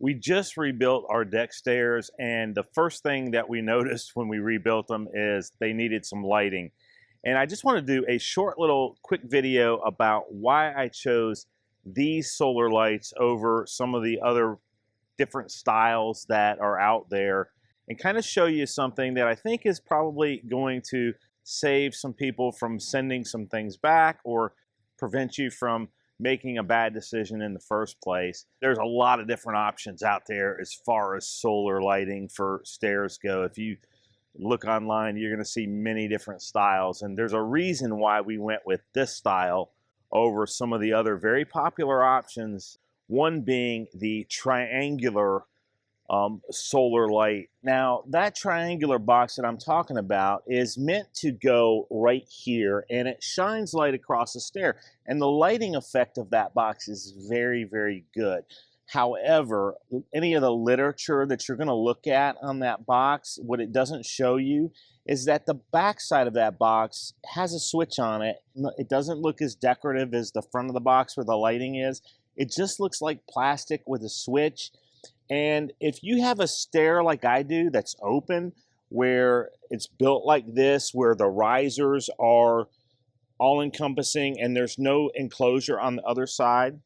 We just rebuilt our deck stairs, and the first thing that we noticed when we rebuilt them is they needed some lighting. And I just want to do a short little quick video about why I chose these solar lights over some of the other different styles that are out there, and kind of show you something that I think is probably going to save some people from sending some things back or prevent you from making a bad decision in the first place. There's a lot of different options out there as far as solar lighting for stairs go. If you look online, you're going to see many different styles, and there's a reason why we went with this style over some of the other very popular options, one being the triangular solar light. Now, that triangular box that I'm talking about is meant to go right here, and it shines light across the stair, and the lighting effect of that box is very, very good. However, any of the literature that you're going to look at on that box, what it doesn't show you is that the back side of that box has a switch on it. It doesn't look as decorative as the front of the box where the lighting is. It just looks like plastic with a switch. And if you have a stair like I do that's open, where it's built like this, where the risers are all-encompassing and there's no enclosure on the other side.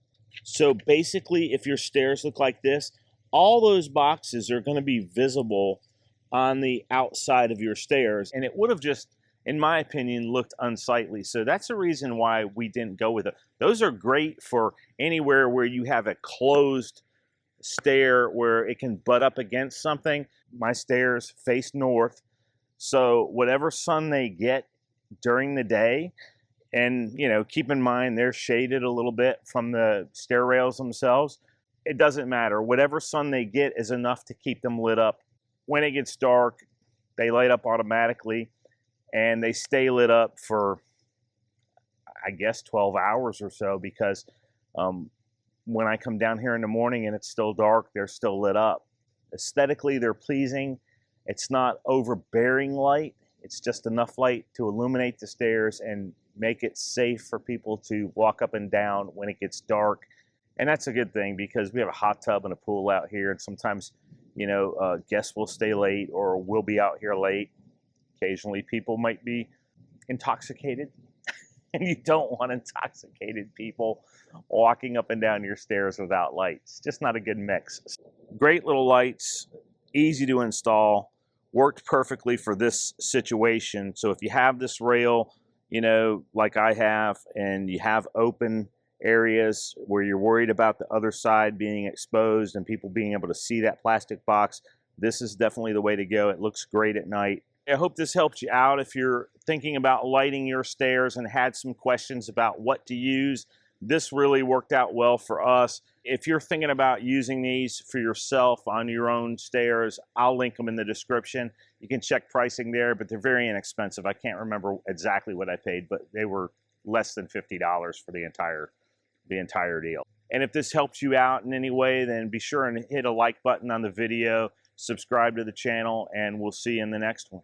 So basically, if your stairs look like this, all those boxes are going to be visible on the outside of your stairs, and it would have just, in my opinion, looked unsightly. So that's the reason why we didn't go with it. Those are great for anywhere where you have a closed stair where it can butt up against something. My stairs face north, so whatever sun they get during the day, and you know, keep in mind they're shaded a little bit from the stair rails themselves, it doesn't matter. Whatever sun they get is enough to keep them lit up. When it gets dark, they light up automatically, and they stay lit up for, I guess, 12 hours or so, because when I come down here in the morning and it's still dark, they're still lit up. Aesthetically, they're pleasing. It's not overbearing light. It's just enough light to illuminate the stairs and make it safe for people to walk up and down when it gets dark. And that's a good thing, because we have a hot tub and a pool out here, and sometimes, you know, guests will stay late or we'll be out here late. Occasionally people might be intoxicated, and you don't want intoxicated people walking up and down your stairs without lights. Just not a good mix. Great little lights, easy to install, worked perfectly for this situation. So if you have this rail, you know, like I have, and you have open areas where you're worried about the other side being exposed and people being able to see that plastic box, this is definitely the way to go. It looks great at night. I hope this helped you out if you're thinking about lighting your stairs and had some questions about what to use. This really worked out well for us. If you're thinking about using these for yourself on your own stairs, I'll link them in the description. You can check pricing there, but they're very inexpensive. I can't remember exactly what I paid, but they were less than $50 for the entire deal. And if this helps you out in any way, then be sure and hit a like button on the video, subscribe to the channel, and we'll see you in the next one.